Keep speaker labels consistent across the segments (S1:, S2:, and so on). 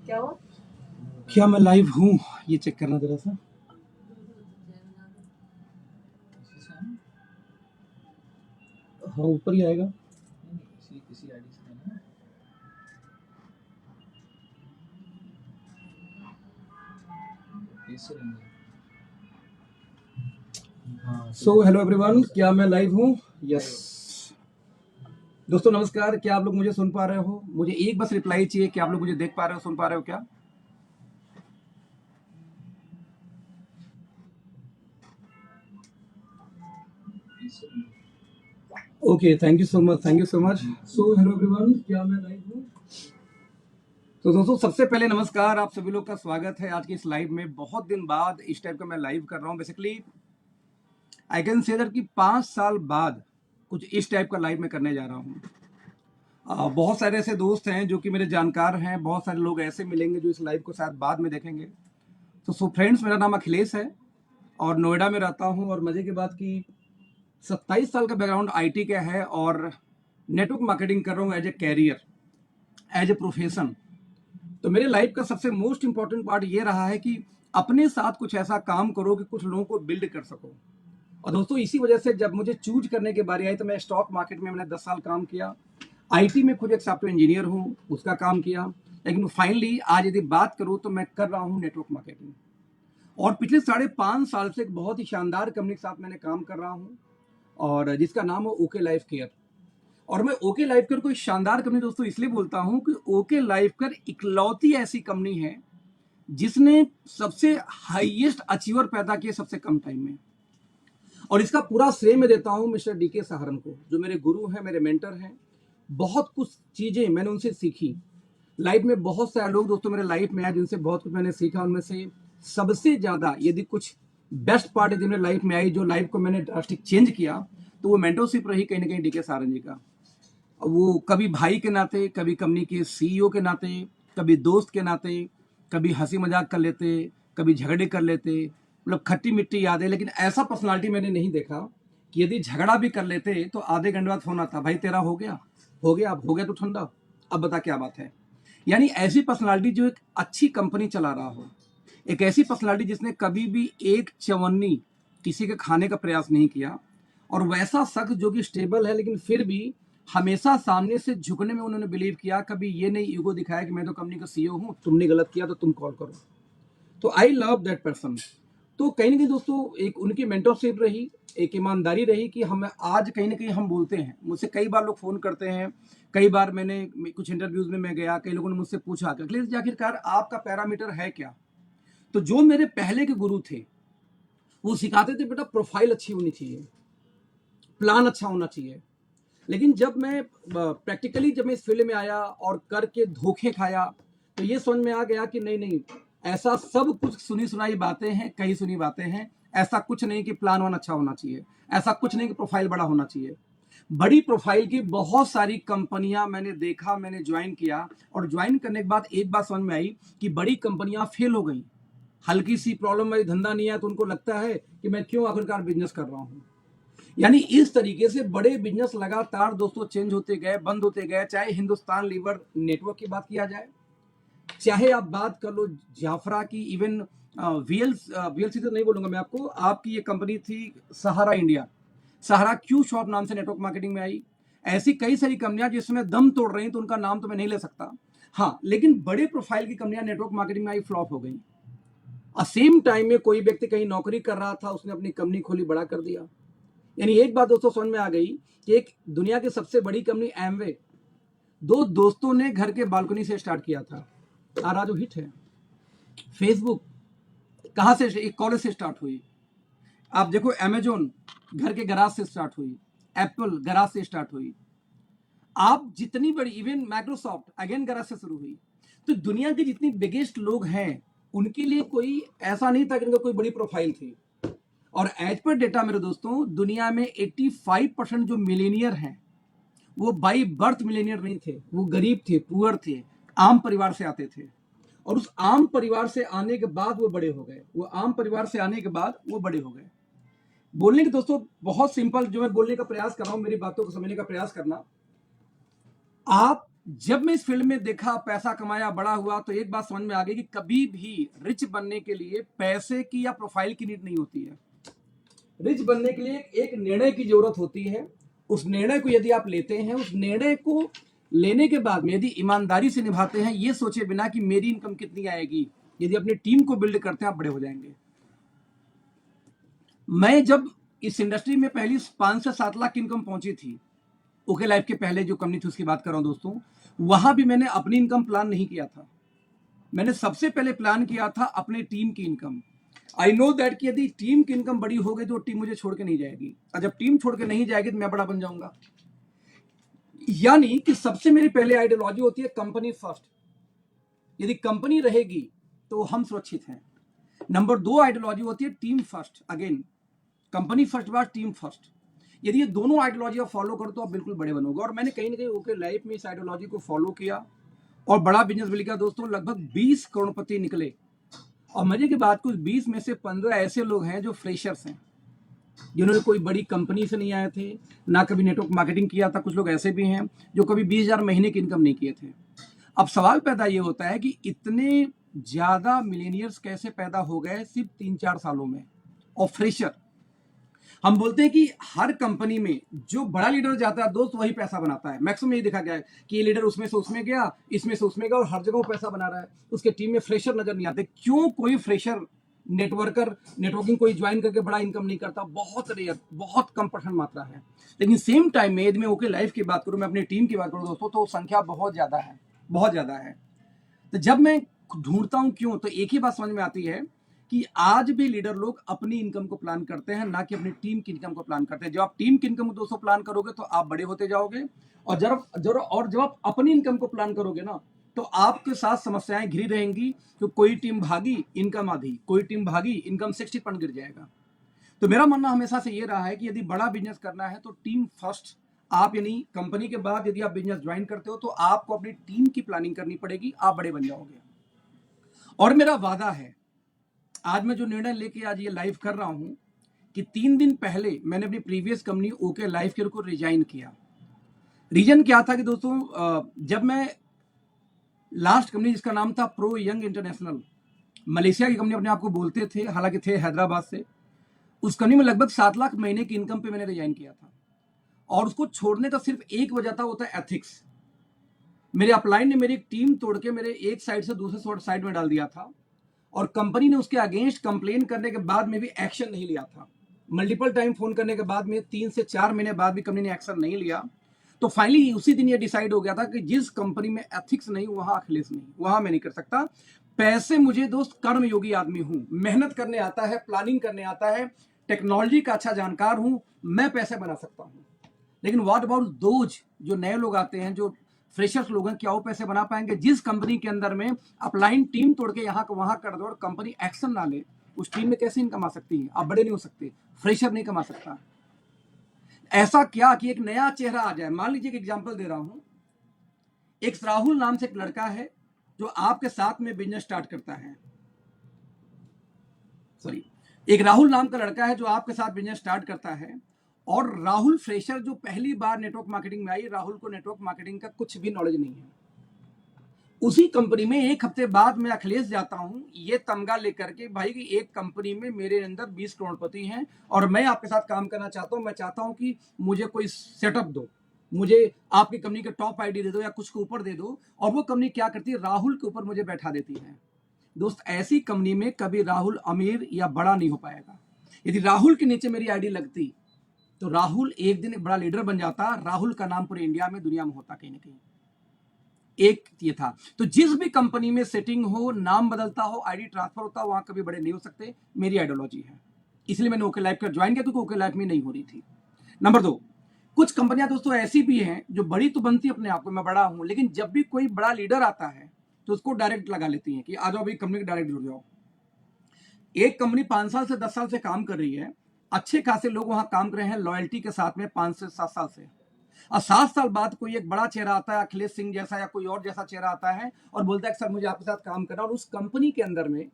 S1: क्या हुआ?
S2: क्या मैं लाइव हूँ ये चेक करना जरा सा। हाँ ऊपर ही आएगा। सो हेलो एवरीवन, क्या मैं लाइव हूँ? यस दोस्तों नमस्कार। क्या आप लोग मुझे सुन पा रहे हो? मुझे एक बस रिप्लाई चाहिए कि आप लोग मुझे देख पा रहे हो, सुन पा रहे हो क्या? Okay, thank you so much, thank you so much. So hello everyone, क्या मैं लाइव हूँ? तो दोस्तों सबसे पहले नमस्कार, आप सभी लोग का स्वागत है आज की इस लाइव में। बहुत दिन बाद इस टाइप का मैं लाइव कर रहा हूँ। Basically I can say that कि 5 साल बाद कुछ इस टाइप का लाइव मैं करने जा रहा हूँ। बहुत सारे ऐसे दोस्त हैं जो कि मेरे जानकार हैं, बहुत सारे लोग ऐसे मिलेंगे जो इस लाइव को शायद बाद में देखेंगे। तो सो फ्रेंड्स, मेरा नाम अखिलेश है और नोएडा में रहता हूँ। और मजे की बात की 27 साल का बैकग्राउंड आईटी का है और नेटवर्क मार्केटिंग कर रहा हूँ as a career, as a profession. तो मेरे लाइफ का सबसे मोस्ट इंपॉर्टेंट पार्ट ये रहा है कि अपने साथ कुछ ऐसा काम करो कि कुछ लोगों को बिल्ड कर सको। और दोस्तों इसी वजह से जब मुझे चूज करने की बारी आई तो मैं स्टॉक मार्केट में मैंने 10 साल काम किया। आईटी में खुद एक सॉफ्टवेयर इंजीनियर हूँ, उसका काम किया। लेकिन फाइनली आज यदि बात करूँ तो मैं कर रहा हूँ नेटवर्क मार्केटिंग। और पिछले 5.5 साल से एक बहुत ही शानदार कंपनी के साथ मैंने काम कर रहा हूँ और जिसका नाम है ओके लाइफ केयर। और मैं ओके लाइफ केयर को शानदार कंपनी दोस्तों इसलिए बोलता हूँ कि ओके लाइफ केयर इकलौती ऐसी कंपनी है जिसने सबसे हाईएस्ट अचीवर पैदा किए सबसे कम टाइम में। और इसका पूरा श्रेय मैं देता हूं मिस्टर डीके सहारन को, जो मेरे गुरु हैं, मेरे मेंटर हैं। बहुत कुछ चीजें मैंने उनसे सीखी। लाइफ में बहुत सारे लोग दोस्तों मेरे लाइफ में आए जिनसे बहुत कुछ मैंने सीखा। उनमें से सबसे ज्यादा यदि कुछ बेस्ट पार्ट है जिनमें लाइफ में आई, जो लाइफ को मैंने ड्रास्टिक चेंज किया, तो वो मेंटरशिप रही कहीं ना कहीं डीके सहारन जी का। वो कभी भाई के नाते, कभी कंपनी के सीईओ के नाते, कभी दोस्त के नाते, कभी हंसी मजाक कर लेते, कभी झगड़े कर लेते, मतलब खट्टी मिट्टी याद है। लेकिन ऐसा पर्सनालिटी मैंने नहीं देखा कि यदि झगड़ा भी कर लेते तो आधे घंटे बाद फोन आता, भाई तेरा हो गया, हो गया, अब हो गया तो ठंडा, अब बता क्या बात है। यानी ऐसी पर्सनालिटी जो एक अच्छी कंपनी चला रहा हो, एक ऐसी पर्सनालिटी जिसने कभी भी एक चवन्नी किसी के खाने का प्रयास नहीं किया, और वैसा शख्स जो कि स्टेबल है लेकिन फिर भी हमेशा सामने से झुकने में उन्होंने बिलीव किया। कभी ये नहीं ईगो दिखाया कि मैं तो कंपनी का सीईओ हूं, तुमने गलत किया तो तुम कॉल करो। तो आई लव दैट पर्सन। तो कहीं ना कहीं दोस्तों एक उनकी मेंटरशिप रही, एक ईमानदारी रही कि हम आज कहीं ना कहीं हम बोलते हैं। मुझसे कई बार लोग फोन करते हैं, कई बार मैंने कुछ इंटरव्यूज में मैं गया, कई लोगों ने मुझसे पूछा कि अखिलेश जी आखिरकार आपका पैरामीटर है क्या। तो जो मेरे पहले के गुरु थे वो सिखाते थे बेटा प्रोफाइल अच्छी होनी चाहिए, प्लान अच्छा होना चाहिए। लेकिन जब मैं प्रैक्टिकली जब मैं इस फील्ड में आया और करके धोखे खाया तो ये समझ में आ गया कि नहीं नहीं, ऐसा सब कुछ सुनी सुनाई बातें हैं, कही सुनी बातें हैं। ऐसा कुछ नहीं कि प्लान वन अच्छा होना चाहिए, ऐसा कुछ नहीं कि प्रोफाइल बड़ा होना चाहिए। बड़ी प्रोफाइल की बहुत सारी कंपनियां मैंने देखा, मैंने ज्वाइन किया। और ज्वाइन करने के बाद एक बात समझ में आई कि बड़ी कंपनियां फेल हो गई। हल्की सी प्रॉब्लम वाली धंधा नहीं है तो उनको लगता है कि मैं क्यों आखिरकार बिजनेस कर रहा हूं। यानी इस तरीके से बड़े बिजनेस लगातार दोस्तों चेंज होते गए, बंद होते गए। चाहे हिंदुस्तान लीवर नेटवर्क की बात किया जाए, चाहे आप बात कर लो जाफरा की, इवन वीएलसी तो नहीं बोलूंगा मैं आपको, आपकी ये कंपनी थी सहारा इंडिया, सहारा क्यू शॉप नाम से नेटवर्क मार्केटिंग में आई। ऐसी कई सारी कंपनियां जिसमें दम तोड़ रही, तो उनका नाम तो मैं नहीं ले सकता। हाँ, लेकिन बड़े प्रोफाइल की कंपनियां नेटवर्क मार्केटिंग में आई, फ्लॉप हो गई। सेम टाइम में कोई व्यक्ति कहीं नौकरी कर रहा था, उसने अपनी कंपनी खोली, बड़ा कर दिया। यानी एक बात दोस्तों समझ में आ गई कि एक दुनिया की सबसे बड़ी कंपनी एमवे, दो दोस्तों ने घर के बालकनी से स्टार्ट किया था, आज जो हिट है। फेसबुक कहां से, एक कॉलेज से स्टार्ट हुई। आप देखो अमेजोन घर के गराज से स्टार्ट हुई, एप्पल गराज से स्टार्ट हुई। आप जितनी बड़ी, इवन माइक्रोसॉफ्ट अगेन गराज से शुरू हुई। तो दुनिया के जितनी बिगेस्ट लोग हैं उनके लिए कोई ऐसा नहीं था कि उनका कोई बड़ी प्रोफाइल थी। और एज पर डेटा मेरे दोस्तों, दुनिया में 85% जो मिलेनियर हैं वो बाई बर्थ मिलेनियर नहीं थे, वो गरीब थे, पुअर थे, आम परिवार से आते थे। और उस आम परिवार से आने के बाद वो बड़े हो गए, वो आम परिवार से आने के बाद वो बड़े हो गए। बोलने के दोस्तों बहुत सिंपल, जो मैं बोलने का प्रयास कर रहा हूं, मेरी बातों को समझने का प्रयास करना। आप जब मैं इस फील्ड में देखा, पैसा कमाया, बड़ा हुआ, तो एक बात समझ में आ गई कि कभी भी रिच बनने के लिए पैसे की या प्रोफाइल की नीड नहीं होती है। रिच बनने के लिए एक निर्णय की जरूरत होती है। उस निर्णय को यदि आप लेते हैं, उस निर्णय को लेने के बाद में यदि ईमानदारी से निभाते हैं, ये सोचे बिना कि मेरी इनकम कितनी आएगी, यदि अपनी टीम को बिल्ड करते हैं, आप बड़े हो जाएंगे। मैं जब इस इंडस्ट्री में पहली 5 से 7 लाख की इनकम पहुंची थी, ओके लाइफ के पहले जो कंपनी थी उसकी बात कर रहा हूं दोस्तों, वहां भी मैंने अपनी इनकम प्लान नहीं किया था। मैंने सबसे पहले प्लान किया था अपने टीम की इनकम। आई नो दैट कि यदि टीम की इनकम बड़ी हो गई तो टीम मुझे छोड़ के नहीं जाएगी, और जब टीम छोड़ के नहीं जाएगी तो मैं बड़ा बन जाऊंगा। यानी कि सबसे मेरी पहले आइडियोलॉजी होती है कंपनी फर्स्ट। यदि कंपनी रहेगी तो हम सुरक्षित हैं। नंबर 2 आइडियोलॉजी होती है team first. Again, company first बार टीम फर्स्ट। यदि ये दोनों आइडियोलॉजी आप फॉलो करो तो आप बिल्कुल बड़े बनोगे। और मैंने कहीं ना कहीं ओके लाइफ में इस आइडियोलॉजी को फॉलो किया और बड़ा बिजनेस मिल गया दोस्तों। लगभग 20 करोड़पति निकले। और मजे की बात, कुछ 20 में से 15 ऐसे लोग हैं जो फ्रेशर्स हैं, जिन्होंने कोई बड़ी कंपनी से नहीं आए थे, ना कभी नेटवर्क मार्केटिंग किया था। कुछ लोग ऐसे भी हैं जो कभी 20,000 महीने की इनकम नहीं किए थे। अब सवाल पैदा ये होता है कि इतने ज्यादा मिलेनियर्स कैसे पैदा हो गए सिर्फ 3-4 सालों में। और फ्रेशर, हम बोलते हैं कि हर कंपनी में जो बड़ा लीडर जाता है दोस्त, वही पैसा बनाता है। मैक्सिमम यही देखा गया है कि ये लीडर उसमें से उसमें गया, इसमें से उसमें गया, और हर जगह वो पैसा बना रहा है। उसके टीम में फ्रेशर नजर नहीं आते। क्यों कोई फ्रेशर नेटवर्किंग कोई ज्वाइन करके बड़ा इनकम नहीं करता? बहुत रेयर, बहुत कम परसेंट मात्रा है। लेकिन सेम टाइम में यदि मैं ओके लाइफ की बात करूं, मैं अपनी टीम की बात करूं दोस्तों, तो संख्या बहुत ज्यादा है, बहुत ज्यादा है। तो जब मैं ढूंढता हूं क्यों, तो एक ही बात समझ में आती है कि आज भी लीडर लोग अपनी इनकम को प्लान करते हैं, ना कि अपनी टीम की इनकम को प्लान करते हैं। जब आप टीम की इनकम को दोस्तों प्लान करोगे तो आप बड़े होते जाओगे। और जब आप अपनी इनकम को प्लान करोगे ना, तो आपके साथ समस्याएं घिरी रहेंगी। तो कोई टीम भागी, इनकम आधी, कोई टीम भागी, इनकम 60% गिर जाएगा। तो मेरा मानना हमेशा से ये रहा है कि यदि बड़ा बिजनेस करना है तो टीम फर्स्ट। आप यानी कंपनी के बाद यदि आप बिजनेस ज्वाइन करते हो तो आपको अपनी टीम की प्लानिंग करनी पड़ेगी, आप बड़े बन जाओगे। और मेरा वादा है, आज मैं जो निर्णय लेके आज ये लाइव कर रहा हूं, कि 3 दिन पहले मैंने अपनी previous company okay life care को रिजाइन किया। रीजन क्या था कि दोस्तों, जब मैं लास्ट कंपनी जिसका नाम था प्रो यंग इंटरनेशनल, मलेशिया की कंपनी अपने आप को बोलते थे, हालांकि थे हैदराबाद से, उस कंपनी में लगभग 7 लाख महीने की इनकम पे मैंने रिजाइन किया था। और उसको छोड़ने का सिर्फ एक वजह था, वो था एथिक्स। मेरे अपलाइन ने मेरी टीम तोड़ के मेरे एक साइड से दूसरे साइड में डाल दिया था, और कंपनी ने उसके अगेंस्ट कंप्लेन करने के बाद में भी एक्शन नहीं लिया था। मल्टीपल टाइम फोन करने के बाद में 3 से 4 महीने बाद भी कंपनी ने एक्शन नहीं लिया। तो फाइनली उसी दिन ये डिसाइड हो गया था कि जिस कंपनी में एथिक्स नहीं, वहां अखिलेश नहीं, वहां मैं नहीं कर सकता। पैसे मुझे दोस्त कर्मयोगी आदमी हूं, मेहनत करने आता है, प्लानिंग करने आता है, टेक्नोलॉजी का अच्छा जानकार हूं, मैं पैसे बना सकता हूं। लेकिन व्हाट अबाउट दोज जो नए लोग आते हैं, जो फ्रेशर्स लोग हैं, क्या वो पैसे बना पाएंगे? जिस कंपनी के अंदर में अपलाइन टीम तोड़ के यहाँ को वहां कर दो और कंपनी एक्शन ना ले, उस टीम में कैसे इनकम आ सकती है? आप बड़े नहीं हो सकते, फ्रेशर नहीं कमा सकता। ऐसा क्या कि एक नया चेहरा आ जाए। मान लीजिए एक एग्जांपल दे रहा हूं, एक राहुल नाम से एक लड़का है जो आपके साथ में बिजनेस स्टार्ट करता है। सॉरी, एक राहुल नाम का लड़का है जो आपके साथ बिजनेस स्टार्ट करता है। और राहुल फ्रेशर जो पहली बार नेटवर्क मार्केटिंग में आई, राहुल को नेटवर्क मार्केटिंग का कुछ भी नॉलेज नहीं है। उसी कंपनी में एक हफ्ते बाद मैं अखिलेश जाता हूं ये तमगा लेकर के, भाई कि एक कंपनी में मेरे अंदर 20 करोड़पति हैं और मैं आपके साथ काम करना चाहता हूं। मैं चाहता हूं कि मुझे कोई सेटअप दो, मुझे आपकी कंपनी का टॉप आईडी दे दो या कुछ के ऊपर दे दो। और वो कंपनी क्या करती है, राहुल के ऊपर मुझे बैठा देती है। दोस्त, ऐसी कंपनी में कभी राहुल अमीर या बड़ा नहीं हो पाएगा। यदि राहुल के नीचे मेरी आईडी लगती तो राहुल एक दिन एक बड़ा लीडर बन जाता। राहुल का नाम पूरे इंडिया में, दुनिया में होता कहीं ना कहीं। एक ये था। तो जिस भी कंपनी में सेटिंग हो, नाम बदलता हो, आईडी ट्रांसफर होता हो, वहां कभी बड़े नहीं हो सकते। मेरी आइडियोलॉजी है, इसलिए मैंने ओके लाइफ का ज्वाइन किया, क्योंकि ओके लाइफ में नहीं हो रही थी। नंबर 2, कुछ कंपनियां दोस्तों ऐसी भी हैं जो बड़ी तो बनती अपने आप को, मैं बड़ा हूं, लेकिन जब भी कोई बड़ा लीडर आता है तो उसको डायरेक्ट लगा लेती है कि आ जाओ भाई कंपनी के डायरेक्ट जुड़ जाओ। एक कंपनी 5 साल से 10 साल से काम कर रही है, अच्छे खासे लोग वहां काम कर रहे हैं लॉयल्टी के साथ में 5 से 7 साल से। और 7 साल बाद कोई एक बड़ा चेहरा आता है, अखिलेश सिंह जैसा या कोई और जैसा चेहरा आता है और बोलता है कि सर मुझे आपके साथ काम करना। और उस कंपनी के अंदर में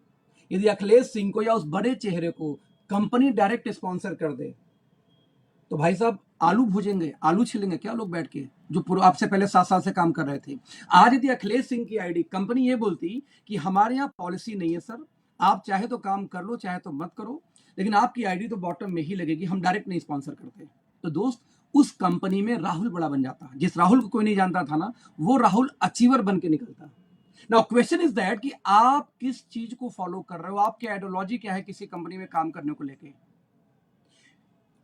S2: यदि अखिलेश सिंह को या उस बड़े चेहरे को कंपनी डायरेक्ट स्पॉन्सर कर दे, तो भाई साहब आलू भूजेंगे, आलू छिलेंगे क्या लोग बैठ के, जो आपसे पहले 7 साल से काम कर रहे थे। आज यदि अखिलेश सिंह की आईडी कंपनी ये बोलती कि हमारे यहाँ पॉलिसी नहीं है सर, आप चाहे तो काम कर लो चाहे तो मत करो, लेकिन आपकी आईडी तो बॉटम में ही लगेगी, हम डायरेक्ट नहीं स्पॉन्सर करते, तो दोस्त उस कंपनी में राहुल बड़ा बन जाता। जिस राहुल को कोई नहीं जानता था ना, वो राहुल अचीवर बन के निकलता। नाउ क्वेश्चन इज दैट कि आप किस चीज को फॉलो कर रहे हो, आपकी आइडियोलॉजी क्या है किसी कंपनी में काम करने को लेके।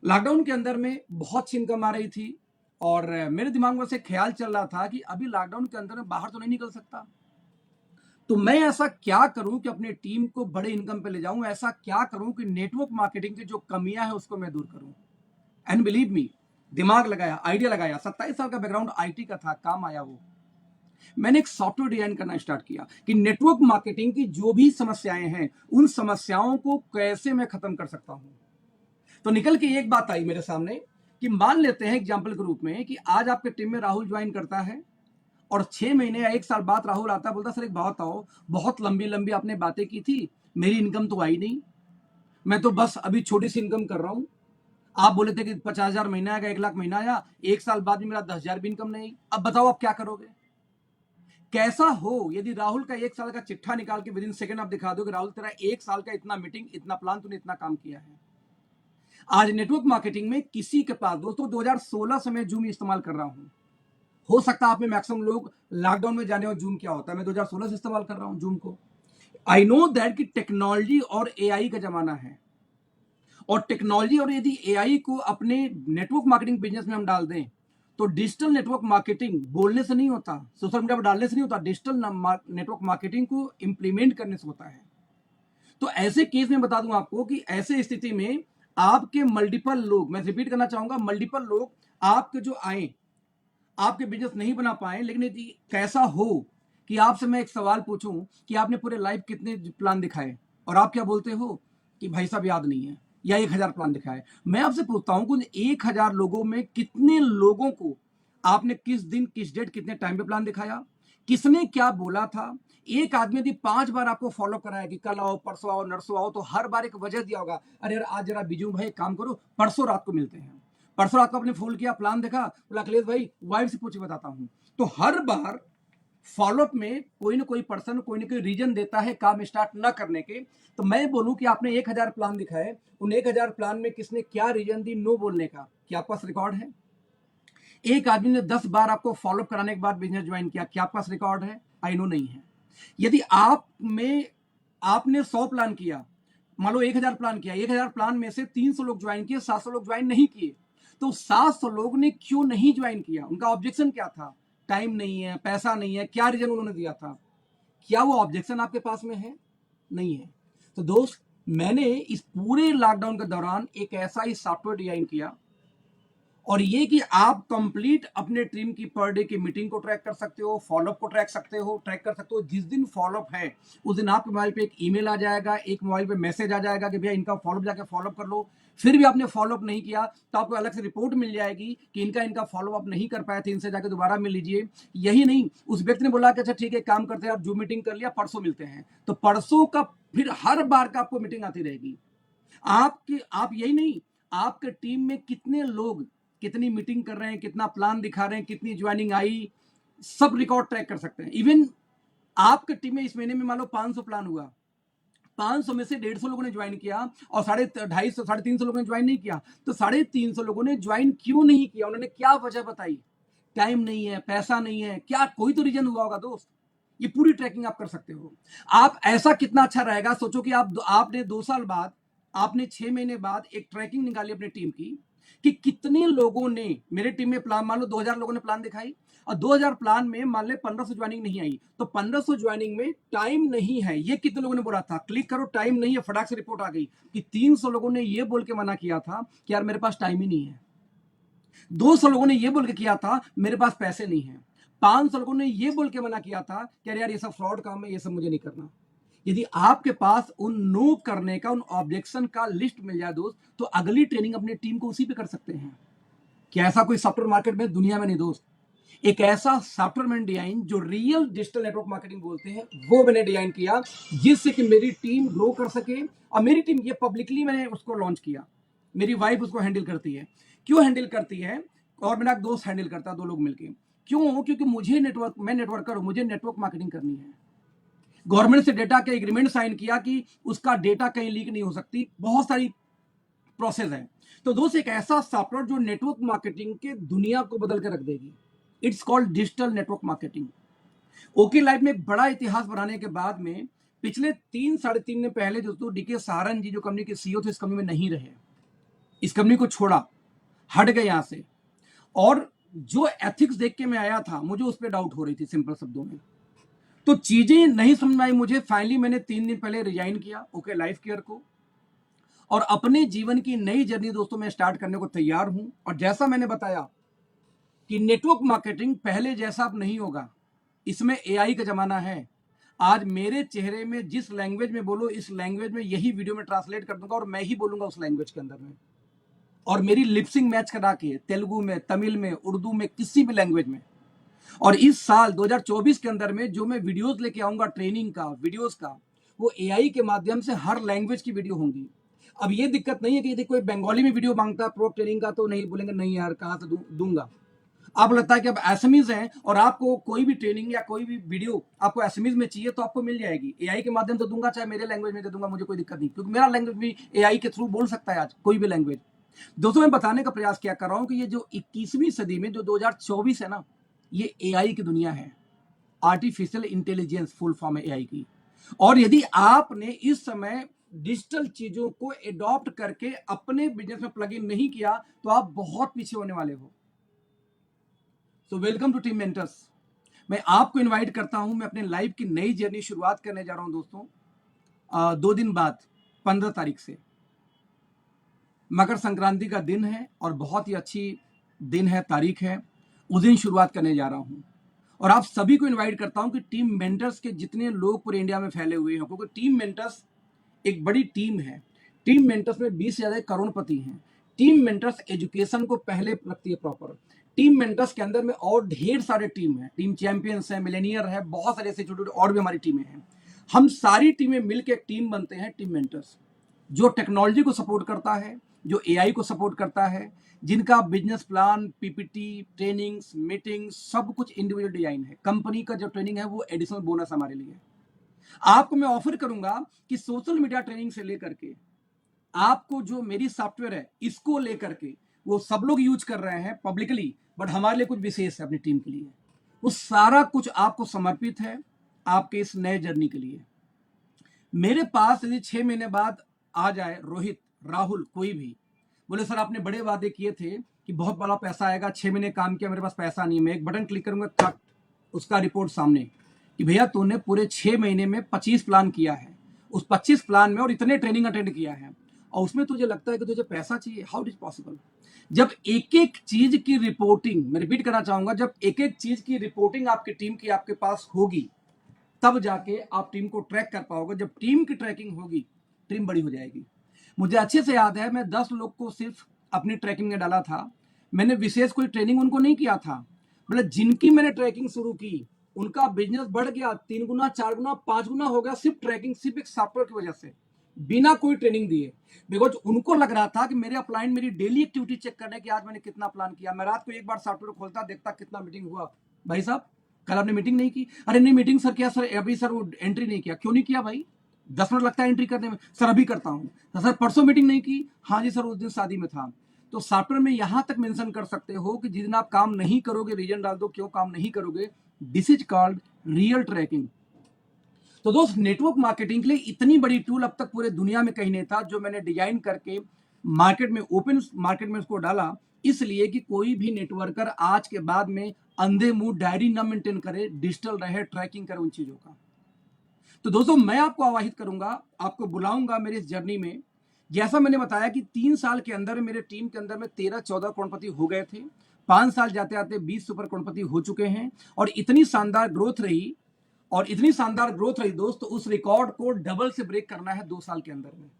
S2: लॉकडाउन के अंदर में बहुत सी इनकम आ रही थी और मेरे दिमाग में से ख्याल चल रहा था कि अभी लॉकडाउन के अंदर में बाहर तो नहीं निकल सकता, तो मैं ऐसा क्या करूं कि अपनी टीम को बड़े इनकम पे ले जाऊं, ऐसा क्या करूं कि नेटवर्क मार्केटिंग की जो कमियां है उसको मैं दूर करूं। एंड बिलीव मी, दिमाग लगाया, आइडिया लगाया, 27 साल का बैकग्राउंड आईटी का था, काम आया वो। मैंने एक सॉफ्टवेयर डिजाइन करना स्टार्ट किया कि नेटवर्क मार्केटिंग की जो भी समस्याएं हैं उन समस्याओं को कैसे मैं खत्म कर सकता हूं। तो निकल के एक बात आई मेरे सामने कि मान लेते हैं एग्जाम्पल के रूप में कि आज आपके टीम में राहुल ज्वाइन करता है और 6 महीने या 1 साल बाद राहुल आता है, बोलता सर एक बात आओ, बहुत लंबी लंबी आपने बातें की थी, मेरी इनकम तो आई नहीं, मैं तो बस अभी छोटी सी इनकम कर रहा हूं, आप बोले थे कि 50,000 महीना आएगा, 1 लाख महीना आया, 1 साल बाद भी मेरा 10,000 भी इनकम नहीं, अब बताओ आप क्या करोगे। कैसा हो यदि राहुल का 1 साल का चिट्ठा निकाल के विद इन सेकंड आप दिखा दो कि राहुल तेरा 1 साल का इतना मीटिंग, इतना प्लान, तूने इतना काम किया है। आज नेटवर्क मार्केटिंग में किसी के पास, दोस्तों 2016 से मैं जूम इस्तेमाल कर रहा हूं, हो सकता है आप में मैक्सिमम लोग लॉकडाउन में जाने और जूम क्या होता है, मैं 2016 से इस्तेमाल कर रहा हूं जूम को। आई नो दैट कि टेक्नोलॉजी और एआई का जमाना है, और टेक्नोलॉजी और यदि एआई को अपने नेटवर्क मार्केटिंग बिजनेस में हम डाल दें तो डिजिटल नेटवर्क मार्केटिंग बोलने से नहीं होता, सोशल मीडिया पर डालने से नहीं होता, डिजिटल नेटवर्क मार्केटिंग को इंप्लीमेंट करने से होता है। तो ऐसे केस में बता दूं आपको कि ऐसे स्थिति में आपके मल्टीपल लोग, मैं रिपीट करना चाहूंगा, मल्टीपल लोग आपके जो आए, आपके बिजनेस नहीं बना पाए, लेकिन यदि कैसा हो कि आपसे मैं एक सवाल पूछूं कि आपने पूरे लाइफ कितने प्लान दिखाए और आप क्या बोलते हो कि भाई साहब याद नहीं है, या 1,000 प्लान दिखाए। मैं आपसे पूछता हूं कि 1,000 लोगों में कितने लोगों को आपने किस दिन, किस डेट, कितने टाइम पे प्लान दिखाया, किसने क्या बोला था। एक आदमी यदि 5 बार आपको फॉलो कराया कि कल आओ, परसों आओ, नरसों आओ, तो हर बार एक वजह दिया होगा, अरे यार आज जरा बिजू भाई काम करो, परसों रात को मिलते हैं। परसों रात को आपने फोन किया, प्लान देखा, बोला अखिलेश भाई वाइफ से पूछ के बताता हूं। तो हर बार फॉलोअप में कोई ना कोई पर्सन कोई ना कोई रीजन देता है काम स्टार्ट न करने के। तो मैं बोलूं कि आपने 1,000 प्लान दिखाए, उन 1,000 प्लान में किसने क्या रीजन दी नो बोलने का, क्या आपके पास रिकॉर्ड है। एक आदमी ने 10 बार आपको फॉलोअप कराने के बाद बिजनेस ज्वाइन किया, क्या आपके पास रिकॉर्ड है, आई नो नहीं है। यदि आप में आपने 100 प्लान किया, मान लो 1,000 प्लान किया, 1,000 प्लान में से 300 लोग ज्वाइन किए, 700 लोग ज्वाइन नहीं किए, तो 700 लोग ने क्यों नहीं ज्वाइन किया, उनका ऑब्जेक्शन क्या था, टाइम नहीं है, पैसा नहीं है, क्या रीजन उन्होंने दिया था। क्या वो ऑब्जेक्शन आपके पास में है, नहीं है। तो दोस्त मैंने इस पूरे लॉकडाउन के दौरान एक ऐसा ही सॉफ्टवेयर डिजाइन किया, और ये कि आप कंप्लीट अपने टीम की पर डे की मीटिंग को ट्रैक कर सकते हो, फॉलोअप को ट्रैक कर सकते हो। जिस दिन फॉलोअप है उस दिन आपके मोबाइल पे एक ईमेल आ जाएगा, एक मोबाइल पे मैसेज आ जाएगा कि भैया इनका फॉलोअप जाके फॉलोअप कर लो। फिर भी आपने फॉलोअप नहीं किया तो आपको अलग से रिपोर्ट मिल जाएगी कि इनका फॉलोअप नहीं कर पाए थे, इनसे जाके दोबारा मिल लीजिए। यही नहीं, उस व्यक्ति ने बोला कि अच्छा ठीक है काम करते हैं, आप जूम मीटिंग कर लिया, परसों मिलते हैं, तो परसों का फिर हर बार का आपको मीटिंग आती रहेगी। आप यही नहीं, आपके टीम में कितने लोग कितनी मीटिंग कर रहे हैं, कितना प्लान दिखा रहे हैं, कितनी ज्वाइनिंग आई, सब रिकॉर्ड ट्रैक कर सकते हैं। इवन आपके टीम में इस महीने में मान लो 500 प्लान हुआ, 500 में से 150 लोगों ने ज्वाइन किया और 250 350 लोगों ने ज्वाइन नहीं किया, तो 350 लोगों ने ज्वाइन क्यों नहीं किया, उन्होंने क्या वजह बताई, टाइम नहीं है, पैसा नहीं है, क्या कोई तो रीजन हुआ होगा दोस्त। ये पूरी ट्रैकिंग आप कर सकते हो। आप ऐसा कितना अच्छा रहेगा, सोचो कि आपने 2 साल बाद, आपने 6 महीने बाद एक ट्रैकिंग निकाली अपनी टीम की कि कितने लोगों ने मेरे टीम में प्लान, मान लो 2,000 लोगों ने प्लान दिखाई और 2,000 प्लान में मान ले 1,500 ज्वाइनिंग नहीं आई, तो 1,500 ज्वाइनिंग में टाइम नहीं है, ये कितने लोगों ने बोला था, क्लिक करो टाइम नहीं है, फटाक से रिपोर्ट आ गई कि 300 लोगों ने ये बोल के मना किया था कि यार मेरे पास टाइम ही नहीं है, 200 लोगों ने ये बोल के किया था मेरे पास पैसे नहीं है, 500 लोगों ने ये बोल के मना किया था कि यार ये सब फ्रॉड काम है, ये सब मुझे नहीं करना। यदि आपके पास उन नो करने का, उन ऑब्जेक्शन का लिस्ट मिल जाए दोस्त, तो अगली ट्रेनिंग अपनी टीम को उसी पे कर सकते हैं। क्या ऐसा कोई सॉफ्टवेयर मार्केट में दुनिया में नहीं दोस्त। एक ऐसा सॉफ्टवेयर मैंने डिजाइन जो रियल डिजिटल नेटवर्क मार्केटिंग बोलते हैं, वो मैंने डिजाइन किया जिससे कि मेरी टीम ग्रो कर सके। और मेरी टीम ये पब्लिकली मैंने उसको लॉन्च किया, मेरी वाइफ उसको हैंडल करती है। क्यों हैंडल करती है, और मेरा एक दोस्त हैंडल करता है, 2 लोग मिलके। क्यों? क्योंकि मुझे मैं नेटवर्कर हूं, मुझे नेटवर्क मार्केटिंग करनी है। गवर्नमेंट से डेटा के एग्रीमेंट साइन किया कि उसका डेटा कहीं लीक नहीं हो सकती, बहुत सारी प्रोसेस है। तो दोस्त एक ऐसा सॉफ्टवेयर जो नेटवर्क मार्केटिंग के दुनिया को बदल के रख देगी, it's called digital network marketing. Okay life में एक बड़ा इतिहास बनाने के बाद में पिछले 3 साढ़े 3 दिन पहले दोस्तों डीके सहारन जी जो कंपनी के सीईओ थे, इस कंपनी में नहीं रहे, इस कंपनी को छोड़ा, हट गए यहां से। और जो एथिक्स देख के मैं आया था, मुझे उस पर डाउट हो रही थी, सिंपल शब्दों में। तो चीजें नहीं समझ में आई मुझे, फाइनली मैंने 3 दिन पहले रिजाइन किया ओके लाइफ केयर को, और अपने जीवन की नई जर्नी दोस्तों मैं स्टार्ट करने को तैयार हूं। और जैसा मैंने बताया कि नेटवर्क मार्केटिंग पहले जैसा अब नहीं होगा, इसमें एआई का जमाना है। आज मेरे चेहरे में जिस लैंग्वेज में बोलो, इस लैंग्वेज में यही वीडियो में ट्रांसलेट कर दूंगा और मैं ही बोलूंगा उस लैंग्वेज के अंदर में। और मेरी लिपसिंग मैच करा के तेलुगु में, तमिल में, उर्दू में, किसी भी लैंग्वेज में। और इस साल 2024 के अंदर में जो मैं वीडियोस लेके आऊंगा ट्रेनिंग का, वीडियोस का, वो एआई के माध्यम से हर लैंग्वेज की वीडियो होंगी। अब ये दिक्कत नहीं है कि यदि कोई बंगाली में वीडियो मांगता है प्रो ट्रेनिंग का, तो नहीं बोलेंगे नहीं यार कहां से दूंगा। आपको लगता है कि अब एसएमईज हैं और आपको कोई भी ट्रेनिंग या कोई भी वीडियो आपको एसएमईज में चाहिए तो आपको मिल जाएगी, एआई के माध्यम से दूंगा, चाहे मेरे लैंग्वेज में दे दूंगा, मुझे कोई दिक्कत नहीं, क्योंकि मेरा लैंग्वेज भी एआई के थ्रू बोल सकता है आज कोई भी लैंग्वेज। दोस्तों मैं बताने का प्रयास क्या कर रहा हूं कि ये जो 21वीं सदी में जो 2024 है ना, ये एआई की दुनिया है, आर्टिफिशियल इंटेलिजेंस फुल फॉर्म है एआई की। और यदि आपने इस समय डिजिटल चीजों को एडॉप्ट करके अपने बिजनेस में प्लग इन नहीं किया तो आप बहुत पीछे होने वाले हो। तो वेलकम टू टीम मेंटर्स। मैं आपको इनवाइट करता हूं, मैं अपने लाइफ की नई जर्नी शुरुआत करने जा रहा हूं दोस्तों। 2 दिन बाद 15 तारीख से मकर संक्रांति का दिन है और बहुत ही अच्छी दिन है, तारीख है, उस दिन शुरुआत करने जा रहा हूं। और आप सभी को इनवाइट करता हूं कि टीम मेंटर्स के जितने लोग पूरे इंडिया में फैले हुए हैं, क्योंकि टीम मेंटर्स एक बड़ी टीम है। टीम मेंटर्स में 20 से ज्यादा करोड़पति हैं। टीम मेंटर्स एजुकेशन को पहले रखती है प्रॉपर। टीम मेंटर्स के अंदर में और ढेर सारे टीम है, टीम चैंपियंस है, मिलेनियर है, बहुत सारे ऐसे छोटे और भी हमारी टीमें हैं। हम सारी टीमें मिलकर एक टीम बनते हैं टीम मेंटर्स, जो टेक्नोलॉजी को सपोर्ट करता है, जो एआई को सपोर्ट करता है, जिनका business plan, PPT, trainings, meetings सब कुछ इंडिविजुअल डिजाइन है। कंपनी का जो ट्रेनिंग है वो एडिशनल बोनस हमारे लिए। आपको मैं ऑफर करूंगा कि सोशल मीडिया ट्रेनिंग से लेकर के आपको जो मेरी सॉफ्टवेयर है इसको लेकर के वो सब लोग यूज कर रहे हैं पब्लिकली, बट हमारे लिए कुछ विशेष है अपनी टीम के लिए। वो सारा कुछ आपको समर्पित है आपके इस नए जर्नी के लिए। मेरे पास यदि 6 महीने बाद आ जाए रोहित, राहुल, कोई भी बोले सर आपने बड़े वादे किए थे कि बहुत बड़ा पैसा आएगा, 6 महीने काम किया, मेरे पास पैसा नहीं है, मैं एक बटन क्लिक करूंगा, कट, उसका रिपोर्ट सामने कि भैया तूने पूरे 6 महीने में 25 प्लान किया है, उस 25 प्लान में और इतने ट्रेनिंग अटेंड किया है, और उसमें तुझे लगता है कि तुझे पैसा चाहिए, हाउ इट इज पॉसिबल। जब एक एक चीज की रिपोर्टिंग, मैं रिपीट करना चाहूंगा, जब एक एक चीज की रिपोर्टिंग आपकी टीम की आपके पास होगी, तब जाके आप टीम को ट्रैक कर पाओगे। जब टीम की ट्रैकिंग होगी, टीम बड़ी हो जाएगी। मुझे अच्छे से याद है, मैं 10 लोग को सिर्फ अपनी ट्रैकिंग में डाला था। मैंने विशेष कोई ट्रेनिंग उनको नहीं किया था, मतलब जिनकी मैंने ट्रैकिंग शुरू की उनका बिजनेस बढ़ गया, 3 गुना, 4 गुना, 5 गुना हो गया, सिर्फ ट्रैकिंग, सिर्फ एक सॉफ्टवेयर की वजह से, बिना कोई ट्रेनिंग दिए। बिकॉज उनको लग रहा था कि मेरे अपलाइन मेरी डेली एक्टिविटी चेक करने की, आज मैंने कितना प्लान किया। मैं रात को एक बार सॉफ्टवेयर खोलता, देखता कितना मीटिंग हुआ। भाई साहब कल आपने मीटिंग नहीं की, अरे नहीं मीटिंग सर, क्या सर अभी सर वो एंट्री नहीं किया, क्यों नहीं किया भाई, 10 मिनट लगता है एंट्री करने में, सर अभी करता हूँ। तो सर परसों मीटिंग नहीं की, हाँ जी सर उस दिन शादी में था। तो सॉफ्टवेयर में यहां तक मेंशन कर सकते हो कि जिस दिन आप काम नहीं करोगे, रीजन डाल दो क्यों काम नहीं करोगे। This is called real tracking. तो दोस्त नेटवर्क मार्केटिंग के लिए इतनी बड़ी टूल अब तक पूरे दुनिया में कहीं नहीं था, जो मैंने डिजाइन करके मार्केट में, ओपन मार्केट में उसको डाला, इसलिए कि कोई भी नेटवर्कर आज के बाद में अंधे मुंह डायरी ना मेंटेन करे, डिजिटल रहे, ट्रैकिंग करे उन चीजों का। तो दोस्तों मैं आपको आवाहित करूंगा, आपको बुलाऊंगा मेरी इस जर्नी में। जैसा मैंने बताया कि 3 साल के अंदर मेरे टीम के अंदर में 13-14 करोड़पति हो गए थे, 5 साल जाते आते 20 सुपर करोड़पति हो चुके हैं, और इतनी शानदार ग्रोथ रही, दोस्त, तो उस रिकॉर्ड को डबल से ब्रेक करना है 2 साल के अंदर में।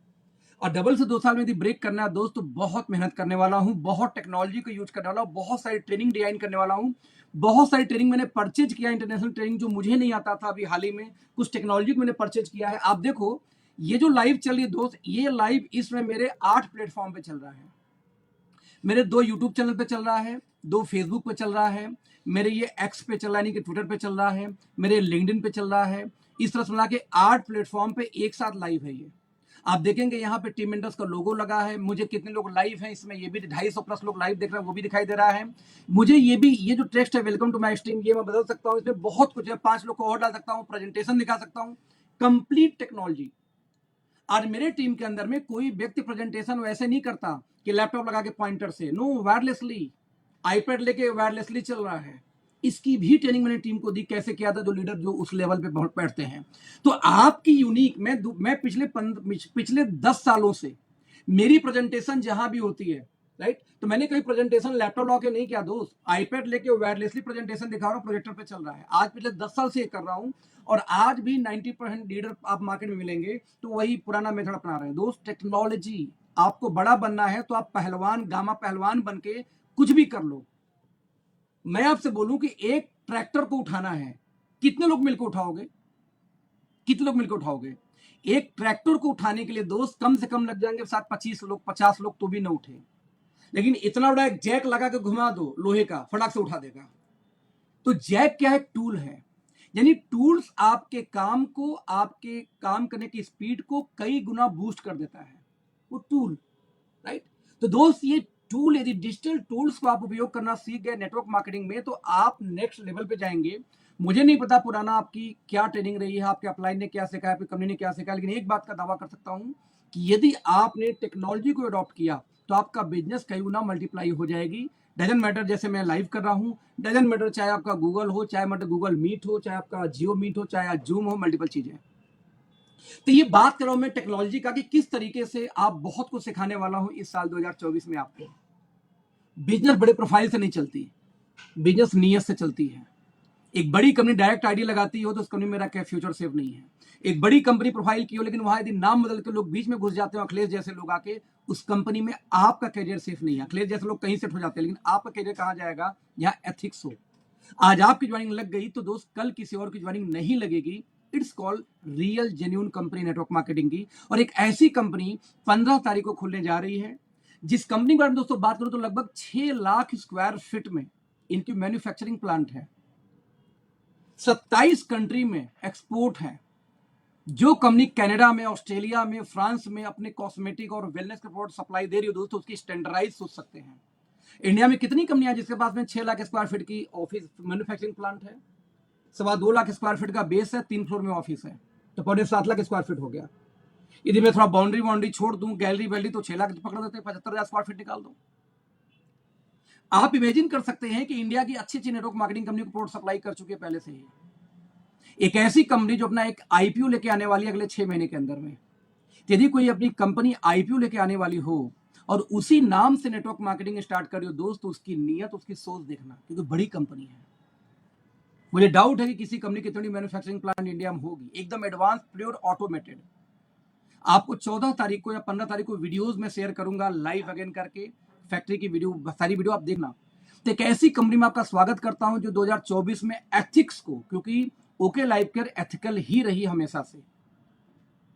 S2: और डबल से 2 साल में यदि ब्रेक करना है दोस्त, तो बहुत मेहनत करने वाला हूं, बहुत टेक्नोलॉजी को यूज करने वाला हूं, बहुत सारी ट्रेनिंग डिजाइन करने वाला हूं, बहुत सारी ट्रेनिंग मैंने परचेज किया, इंटरनेशनल ट्रेनिंग जो मुझे नहीं आता था, अभी हाल ही में कुछ टेक्नोलॉजी को मैंने परचेज किया है। आप देखो ये जो लाइव चल रही है दोस्त, ये लाइव इसमें मेरे 8 प्लेटफॉर्म पे चल रहा है। मेरे 2 यूट्यूब चैनल पे चल रहा है, 2 फेसबुक पे चल रहा है, मेरे ये एक्स पे चल रहा है यानी कि ट्विटर पे चल रहा है, मेरे लिंक्डइन पे चल रहा है। इस तरह से मिला के 8 प्लेटफॉर्म पे एक साथ लाइव है ये। आप देखेंगे यहाँ पे टीम मेंटर्स का लोगो लगा है। मुझे कितने लोग लाइव हैं इसमें, ये भी 250 प्लस लोग लाइव देख रहे हैं, वो भी दिखाई दे रहा है। मुझे ये भी, ये जो टेक्स्ट है वेलकम टू माय स्ट्रीम, ये मैं बदल सकता हूँ, इसमें बहुत कुछ है। 5 लोग को और डाल सकता हूँ, प्रेजेंटेशन दिखा सकता हूँ, कंप्लीट टेक्नोलॉजी। आज मेरे टीम के अंदर में कोई व्यक्ति प्रेजेंटेशन वैसे नहीं करता कि लैपटॉप लगा के पॉइंटर से, नो, वायरलेसली, आईपैड लेके वायरलेसली चल रहा है। इसकी भी ट्रेनिंग मैंने टीम को दी, कैसे किया था, जो लीडर जो उस लेवल पे बैठते हैं। तो आपकी यूनिक, मैं पिछले 10 सालों से मेरी प्रेजेंटेशन जहां भी होती है, राइट, तो मैंने कहीं प्रेजेंटेशन लैपटॉप लगा के नहीं किया दोस्त, आईपैड लेके वायरलेसली प्रेजेंटेशन दिखा रहा हूँ, प्रोजेक्टर पे चल रहा है। आज पिछले 10 साल से ये कर रहा हूँ, और आज भी 90% लीडर आप मार्केट में मिलेंगे तो वही पुराना मेथड अपना रहे हैं दोस्त। टेक्नोलॉजी, आपको बड़ा बनना है तो आप पहलवान, गामा पहलवान बन के कुछ भी कर लो। मैं आपसे बोलूं कि एक ट्रैक्टर को उठाना है, कितने लोग मिलकर उठाओगे? कितने लोग मिलकर उठाओगे? एक ट्रैक्टर को उठाने के लिए दोस्त कम से कम लग जाएंगे साथ 25 लोग, 50 लोग, तो भी ना उठे। लेकिन इतना बड़ा एक जैक लगा के घुमा दो लोहे का, फटाक से उठा देगा। तो जैक क्या है? टूल है। यानी टूल्स आपके काम को, आपके काम करने की स्पीड को कई गुना बूस्ट कर देता है वो टूल, राइट। तो दोस्त ये टूल, यदि डिजिटल टूल्स को आप उपयोग करना सीख गए नेटवर्क मार्केटिंग में, तो आप नेक्स्ट लेवल पे जाएंगे। मुझे नहीं पता पुराना आपकी क्या ट्रेनिंग रही है, आपके अपलाइन ने क्या सिखाया, आपकी कंपनी ने क्या सिखाया, लेकिन एक बात का दावा कर सकता हूं कि यदि आपने टेक्नोलॉजी को अडॉप्ट किया तो आपका बिजनेस कई गुना मल्टीप्लाई हो जाएगी। डजंट मैटर, जैसे मैं लाइव कर रहा हूं, डजंट मैटर चाहे आपका गूगल हो, चाहे मतलब गूगल मीट हो, चाहे आपका जियो मीट हो, चाहे जूम हो, मल्टीपल चीजें। तो ये बात कर रहा हूं मैं टेक्नोलॉजी का कि किस तरीके से आप बहुत कुछ सिखाने वाला हूं इस साल 2024 में आपको। बिजनेस बड़े प्रोफाइल से नहीं चलती, बिजनेस नीयत से चलती है। एक बड़ी कंपनी डायरेक्ट आईडी लगाती हो तो उस कंपनी में मेरा क्या फ्यूचर सेफ नहीं है। एक बड़ी कंपनी प्रोफाइल की हो, लेकिन वहां यदि नाम बदल के लोग बीच में घुस जाते हो, अखिलेश जैसे लोग आके, उस कंपनी में आपका करियर सेफ नहीं है। अखिलेश जैसे लोग कहीं सेट हो जाते हैं, लेकिन आपका करियर कहां जाएगा? यहाँ एथिक्स हो। आज आपकी ज्वाइनिंग लग गई तो दोस्त कल किसी और की ज्वाइनिंग नहीं लगेगी। It's called real genuine company network marketing की। और एक ऐसी कंपनी 15 तारीख को खुलने जा रही है, जिस कंपनी के बारे में दोस्तों बात करूं तो लगभग 6 लाख स्क्वायर फीट में इनकी मैन्युफैक्चरिंग प्लांट है, 27 कंट्री में एक्सपोर्ट है। जो कंपनी कनाडा में, ऑस्ट्रेलिया में, फ्रांस में अपने कॉस्मेटिक और वेलनेस के प्रोडक्ट सप्लाई दे रही हो दोस्तों, उसकी स्टैंडर्डाइज सोच सकते हैं। इंडिया में कितनी कंपनियां जिसके पास में 6 लाख स्क्वायर फीट की ऑफिस मैन्युफैक्चरिंग प्लांट है? 2.25 लाख स्क्वायर फीट का बेस है, 3 फ्लोर में ऑफिस है, तो 7.5 लाख स्क्वायर फीट हो गया। यदि मैं थोड़ा बाउंड्री छोड़ दूं, गैलरी वैलरी, तो 6 लाख पकड़ देते हैं, 75,000 स्क्वायर फीट निकाल दो। आप इमेजिन कर सकते हैं कि इंडिया की अच्छी अच्छी नेटवर्क मार्केटिंग कंपनी को प्रोडक्ट सप्लाई कर चुकी है पहले से ही। एक ऐसी कंपनी जो अपना एक आईपीओ लेके आने वाली है अगले 6 महीने के अंदर में। यदि कोई अपनी कंपनी आईपीओ लेके आने वाली हो और उसी नाम से नेटवर्क मार्केटिंग स्टार्ट कर रही हो दोस्त, उसकी नीयत, उसकी सोच देखना, क्योंकि बड़ी कंपनी है। मुझे डाउट है कि किसी कंपनी की इतनी मैन्युफैक्चरिंग प्लांट इंडिया में होगी, एकदम एडवांस, प्योर ऑटोमेटेड। आपको 14 तारीख को या 15 तारीख को वीडियोज में शेयर करूंगा लाइव अगेन करके, फैक्ट्री की वीडियो, सारी वीडियो आप देखना। तो एक ऐसी कंपनी में आपका स्वागत करता हूं जो 2024 में एथिक्स को, क्योंकि ओके लाइफ केयर एथिकल ही रही हमेशा से,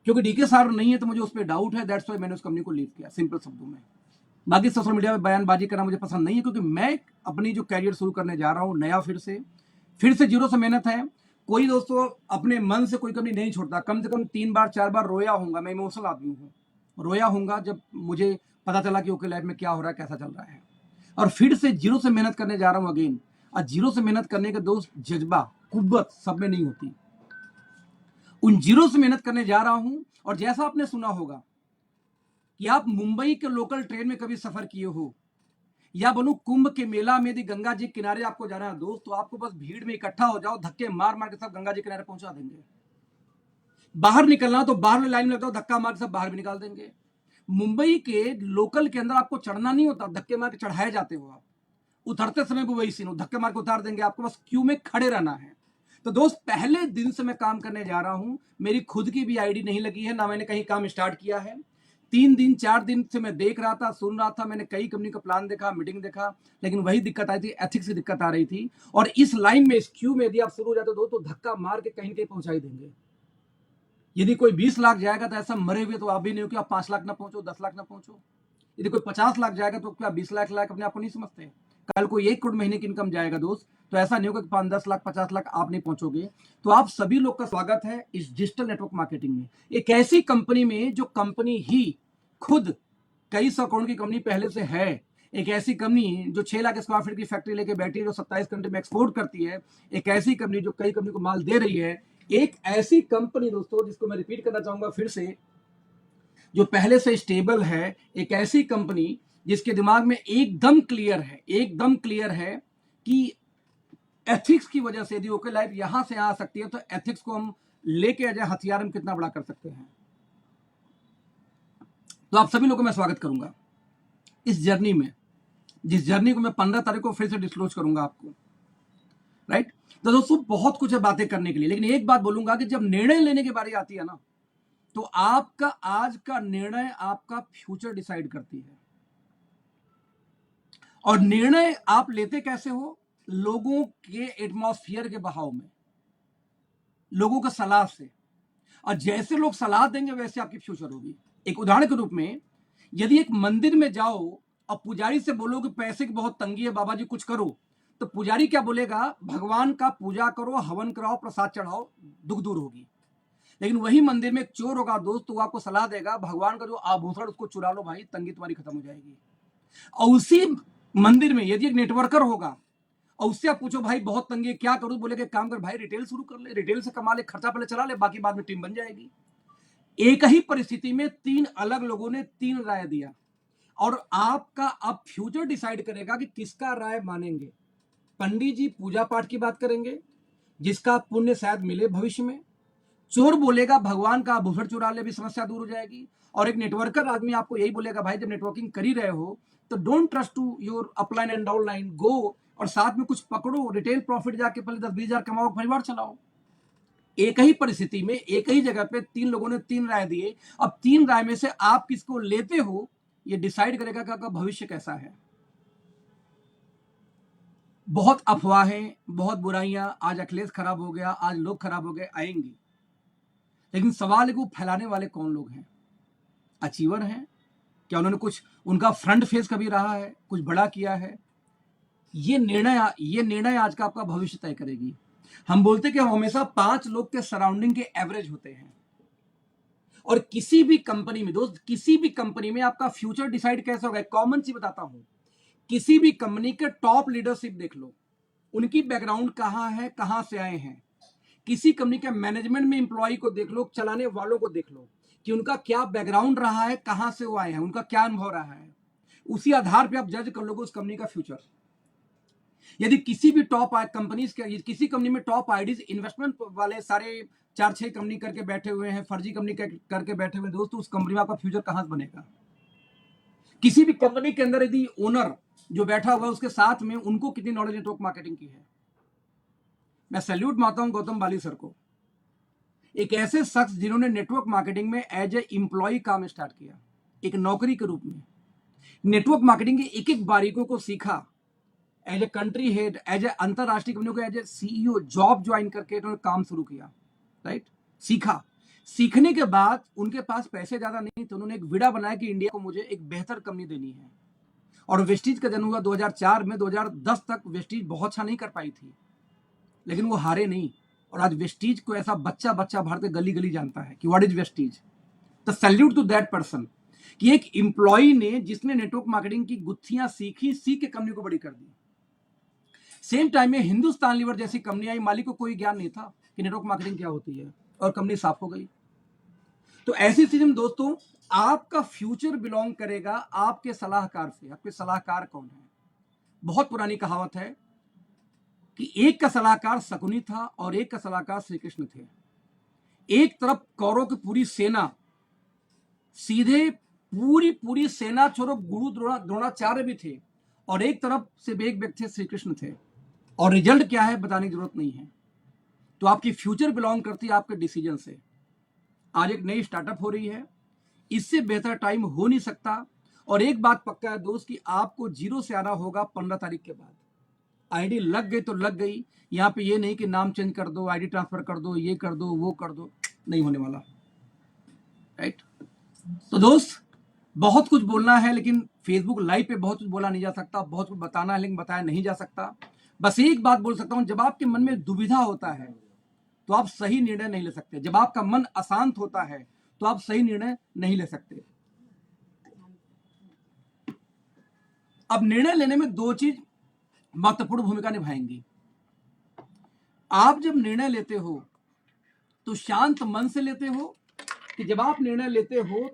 S2: क्योंकि डीके सार नहीं है तो मुझे उस पर डाउट है, दैट्स व्हाई मैंने उस कंपनी को लीव किया, सिंपल शब्दों में। बाकी सोशल मीडिया में बयानबाजी करना मुझे पसंद नहीं है, क्योंकि मैं अपनी जो कैरियर शुरू करने जा रहा हूं नया, फिर से जीरो से मेहनत है। कोई दोस्तों अपने मन से कोई कंपनी नहीं छोड़ता, कम से कम 3 बार 4 बार रोया हूंगा, मैं इमोशनल आदमी हूँ, रोया हूंगा जब मुझे पता चला कि ओके लाइफ में क्या हो रहा है, कैसा चल रहा है। और फिर से जीरो से मेहनत करने जा रहा हूं अगेन। और जीरो से मेहनत करने के दोस्त जज्बा, कुव्वत सब में नहीं होती। उन जीरो से मेहनत करने जा रहा हूं, और जैसा आपने सुना होगा कि आप मुंबई के लोकल ट्रेन में कभी सफर किए हो, या बोलूं कुंभ के मेला में यदि गंगा जी किनारे आपको जाना है दोस्त, तो आपको बस भीड़ में इकट्ठा हो जाओ, धक्के मार मार के सब गंगा जी किनारे पहुंचा देंगे। बाहर निकलना तो बाहर में लाइन में लगता हो, धक्का मार के सब बाहर भी निकाल देंगे। मुंबई के लोकल के अंदर आपको चढ़ना नहीं होता, धक्के मार के चढ़ाए जाते हो आप। उतरते समय भी वही सीन हो, धक्के मार के उतार देंगे, आपको बस क्यू में खड़े रहना है। तो दोस्त पहले दिन से मैं काम करने जा रहा हूं, मेरी खुद की भी आईडी नहीं लगी है, ना मैंने कहीं काम स्टार्ट किया है। 3 दिन 4 दिन से मैं देख रहा था, सुन रहा था, मैंने कई कंपनी का प्लान देखा, मीटिंग देखा, लेकिन वही दिक्कत आई थी, एथिक्स की दिक्कत आ रही थी। और इस लाइन में, इस क्यू में यदि आप शुरू हो जाते हो तो धक्का मार के कहीं कहीं पहुंचाई देंगे। यदि कोई 20 लाख जाएगा तो ऐसा मरे हुए तो आप भी नहीं हो कि आप 5 लाख ना पहुंचो, 10 लाख ना पहुंचो। यदि कोई 50 लाख जाएगा तो क्या 20 लाख लाख अपने आप को नहीं समझते? कल कोई 1 करोड़ महीने की इनकम जाएगा दोस्त, तो ऐसा नहीं होगा कि 5-10 लाख 50 लाख आप नहीं पहुंचोगे। तो आप सभी लोग का स्वागत है इस डिजिटल नेटवर्क मार्केटिंग में, एक ऐसी कंपनी में जो कंपनी ही खुद कई सौ करोड़ की कंपनी पहले से है, एक ऐसी कंपनी जो 6 लाख स्क्वायर फीट की फैक्ट्री लेके बैठी है, जो 27 कंट्री में एक्सपोर्ट करती है, एक ऐसी कंपनी जो कई कंपनी को माल दे रही है, एक ऐसी कंपनी दोस्तों जिसको मैं रिपीट करना चाहूंगा फिर से, जो पहले से स्टेबल है, एक ऐसी कंपनी जिसके दिमाग में एकदम क्लियर है कि एथिक्स की वजह से यदि ओके लाइफ यहां से आ सकती है तो एथिक्स को हम लेके अजय हथियार हम कितना बड़ा कर सकते हैं। तो आप सभी लोगों को मैं स्वागत करूंगा इस जर्नी में, जिस जर्नी को मैं 15 तारीख को फिर से डिस्क्लोज करूंगा आपको, राइट। तो दोस्तों बहुत कुछ है बातें करने के लिए, लेकिन एक बात बोलूंगा कि जब निर्णय लेने की बारी आती है ना, तो आपका आज का निर्णय आपका फ्यूचर डिसाइड करती है। और निर्णय आप लेते कैसे हो? लोगों के एटमॉस्फेयर के बहाव में, लोगों का सलाह से, और जैसे लोग सलाह देंगे वैसे आपकी फ्यूचर होगी। एक उदाहरण के रूप में, यदि एक मंदिर में जाओ और पुजारी से बोलो कि पैसे की बहुत तंगी है बाबा जी कुछ करो, तो पुजारी क्या बोलेगा? भगवान का पूजा करो, हवन कराओ, प्रसाद चढ़ाओ, दुख दूर होगी। लेकिन वही मंदिर में एक चोर होगा दोस्त, तो आपको सलाह देगा भगवान का जो आभूषण उसको चुरा लो भाई, तंगी तुम्हारी खत्म हो जाएगी। और उसी मंदिर में यदि एक नेटवर्कर होगा और उससे आप पूछो भाई बहुत तंगी है क्या करूं, बोले कि काम कर भाई रिटेल शुरू कर ले, रिटेल से कमा ले, खर्चा पहले चला ले, बाकी बाद में टीम बन जाएगी। एक ही परिस्थिति में 3 अलग लोगों ने 3 राय दिया, और आपका अब फ्यूचर डिसाइड करेगा कि किसका राय मानेंगे। पंडित जी पूजा पाठ की बात करेंगे जिसका पुण्य शायद मिले भविष्य में, चोर बोलेगा भगवान का आभूषण चुरा ले भी समस्या दूर हो जाएगी, और एक नेटवर्कर आदमी आपको यही बोलेगा भाई जब नेटवर्किंग कर ही रहे हो तो don't trust to your upline and downline, go और साथ में कुछ पकड़ो, रिटेल प्रॉफिट जाके पहले 10-20 हजार कमाओ, परिवार चलाओ। एक ही परिस्थिति में एक ही जगह पे 3 लोगों ने 3 राय दिए, अब 3 राय में से आप किसको लेते हो ये डिसाइड करेगा कि आपका भविष्य कैसा है। बहुत अफवाहें, बहुत बुराइयां, आज अखिलेश खराब हो गया, आज लोग खराब हो गए, आएंगी, लेकिन सवाल है कि वो फैलाने वाले कौन लोग हैं? अचीवर हैं? क्या उन्होंने कुछ उनका फ्रंट फेस कभी रहा है, कुछ बड़ा किया है? ये निर्णय आज का आपका भविष्य तय करेगी। हम बोलते कि हम हमेशा 5 लोग के सराउंडिंग के एवरेज होते हैं, और किसी भी कंपनी में दोस्त, किसी भी कंपनी में आपका फ्यूचर डिसाइड कैसे होगा? कॉमन सी बताता हूं, किसी भी कंपनी के टॉप लीडरशिप देख लो, उनकी बैकग्राउंड कहां है, कहां से आए हैं। किसी कंपनी के मैनेजमेंट में एम्प्लॉय को देख लो, चलाने वालों को देख लो कि उनका क्या बैकग्राउंड रहा है, कहां से वो आए हैं, उनका क्या अनुभव रहा है। उसी आधार पे आप जज कर लोगे उस कंपनी का फ्यूचर। यदि किसी भी टॉप कंपनीज के, किसी कंपनी में टॉप आईडीज इन्वेस्टमेंट वाले सारे 4-6 कंपनी करके बैठे हुए हैं, फर्जी कंपनी करके बैठे हुए हैं दोस्तों, उस कंपनी में आपका फ्यूचर कहां से बनेगा? किसी भी कंपनी के अंदर यदि ओनर जो बैठा हुआ है उसके साथ में उनको कितनी नॉलेज नेटवर्क मार्केटिंग की है? मैं सैल्यूट मारता हूं गौतम बाली सर को, एक ऐसे शख्स जिन्होंने नेटवर्क मार्केटिंग में एज ए एम्प्लॉय काम स्टार्ट किया, एक नौकरी के रूप में नेटवर्क मार्केटिंग की एक एक बारीकियों को सीखा, as a country head, as a अंतरराष्ट्रीय कंपनियों को as a CEO job join करके उन्होंने काम शुरू किया, राइट। सीखा, सीखने के बाद उनके पास पैसे ज्यादा नहीं तो उन्होंने एक विड़ा बनाया कि इंडिया को मुझे एक बेहतर कंपनी देनी है, और वेस्टीज का जन्म हुआ 2004 में। 2010 तक वेस्टीज बहुत अच्छा नहीं कर पाई थी, लेकिन वो हारे नहीं, और आज वेस्टीज को ऐसा बच्चा बच्चा भारत के गली गली जानता है कि व्हाट इज वेस्टीज। तो सैल्यूट टू दैट पर्सन कि एक एम्प्लॉय ने जिसने नेटवर्क मार्केटिंग की गुत्थियां सीखी, सीख के कंपनी को बड़ी कर दी। सेम टाइम में हिंदुस्तान लीवर जैसी कंपनी आई, मालिक को कोई ज्ञान नहीं था कि नेटवर्क मार्केटिंग क्या होती है, और कंपनी साफ हो गई। तो ऐसी स्थिति में दोस्तों आपका फ्यूचर बिलोंग करेगा आपके सलाहकार से। आपके सलाहकार कौन है? बहुत पुरानी कहावत है कि एक का सलाहकार शकुनी था और एक का सलाहकार श्री कृष्ण थे। एक तरफ कौरव की पूरी सेना, सीधे पूरी सेना छोड़ो, गुरु द्रोणाचार्य भी थे, और एक तरफ से एक व्यक्ति थे श्री कृष्ण थे, और रिजल्ट क्या है बताने की जरूरत नहीं है। तो आपकी फ्यूचर बिलोंग करती है आपके डिसीजन से। आज एक नई स्टार्टअप हो रही है, इससे बेहतर टाइम हो नहीं सकता, और एक बात पक्का है दोस्त कि आपको जीरो से आना होगा 15 तारीख के बाद। आईडी लग गई तो लग गई, यहां पे ये नहीं कि नाम चेंज कर दो, आईडी ट्रांसफर कर दो, ये कर दो, वो कर दो, नहीं होने वाला, राइट। तो दोस्त बहुत कुछ बोलना है लेकिन फेसबुक लाइव पे बहुत कुछ बोला नहीं जा सकता, बहुत कुछ बताना है लेकिन बताया नहीं जा सकता। बस एक बात बोल सकता हूं, जब आपके मन में दुविधा होता है तो आप सही निर्णय नहीं ले सकते। जब आपका मन अशांत होता है तो आप सही निर्णय नहीं ले सकते। अब निर्णय लेने में दो चीज महत्वपूर्ण भूमिका निभाएंगी। आप जब निर्णय लेते हो तो शांत मन से लेते हो कि जब आप निर्णय लेते हो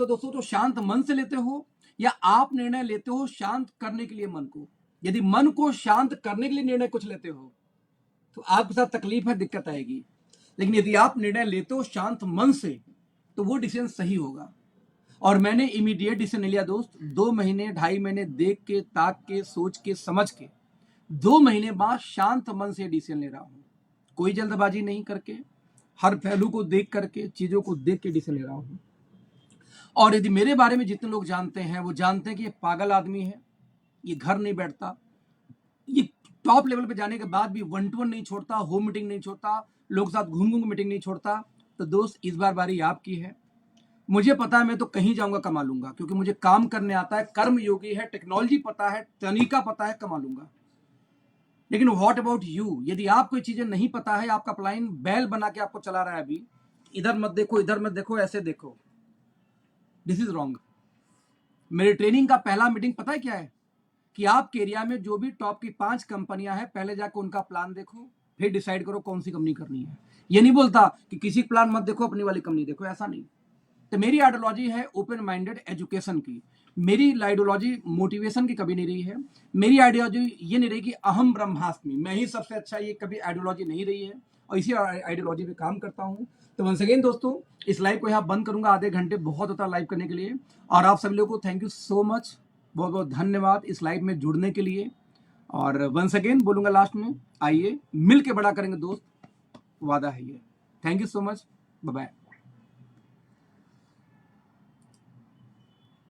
S2: दोस्तों तो शांत मन से लेते हो, या आप निर्णय लेते हो शांत करने के लिए मन को। यदि मन को शांत करने के लिए निर्णय कुछ लेते हो तो आपके साथ तकलीफ है, दिक्कत आएगी। लेकिन यदि आप निर्णय लेते हो शांत मन से तो वो डिसीजन सही होगा। और मैंने इमीडिएट डिसीजन नहीं लिया दोस्त। 2 महीने 2.5 महीने देख के, ताक के, सोच के, समझ के 2 महीने बाद शांत मन से डिसीजन ले रहा हूं, कोई जल्दबाजी नहीं करके, हर पहलू को देख करके, चीजों को देख के डिसीजन ले रहा हूं। और यदि मेरे बारे में जितने लोग जानते हैं वो जानते हैं कि ये पागल आदमी है, ये घर नहीं बैठता, ये टॉप लेवल पे जाने के बाद भी 1-to-1 नहीं छोड़ता, होम मीटिंग नहीं छोड़ता, लोग साथ घूम घूम मीटिंग नहीं छोड़ता। तो दोस्त इस बार बारी आपकी है। मुझे पता है मैं तो कहीं जाऊंगा कमा लूंगा, क्योंकि मुझे काम करने आता है, कर्म योगी है, टेक्नोलॉजी पता है, तरीका पता है, कमा लूंगा। लेकिन व्हाट अबाउट यू? यदि आप कोई चीजें नहीं पता है, आपका प्लान बैल बना के आपको चला रहा है, अभी इधर मत देखो, इधर मत देखो, ऐसे देखो, दिस इज रॉन्ग। मेरी ट्रेनिंग का पहला मीटिंग पता है क्या है? कि आपके एरिया में जो भी टॉप की 5 कंपनियां हैं, पहले जाकर उनका प्लान देखो, फिर डिसाइड करो कौन सी कंपनी करनी है। ये नहीं बोलता कि किसी प्लान मत देखो, अपनी वाली कंपनी देखो, ऐसा नहीं। तो मेरी आइडियोलॉजी है ओपन माइंडेड एजुकेशन की। मेरी आइडियोलॉजी मोटिवेशन की कभी नहीं रही है। मेरी आइडियोलॉजी ये नहीं रही कि अहम ब्रह्मास्मि, मैं ही सबसे अच्छा, ये कभी आइडियोलॉजी नहीं रही है, और इसी आइडियोलॉजी पे काम करता हूँ। तो वंस अगेन दोस्तों, इस लाइव को यहाँ बंद करूंगा, आधे घंटे बहुत होता है लाइव करने के लिए। और आप सभी लोगों को थैंक यू सो मच, बहुत बहुत धन्यवाद इस लाइव में जुड़ने के लिए। और वंस अगेन बोलूंगा लास्ट में, आइए मिल के बड़ा करेंगे दोस्त, वादा है ये। Thank you so much, bye bye.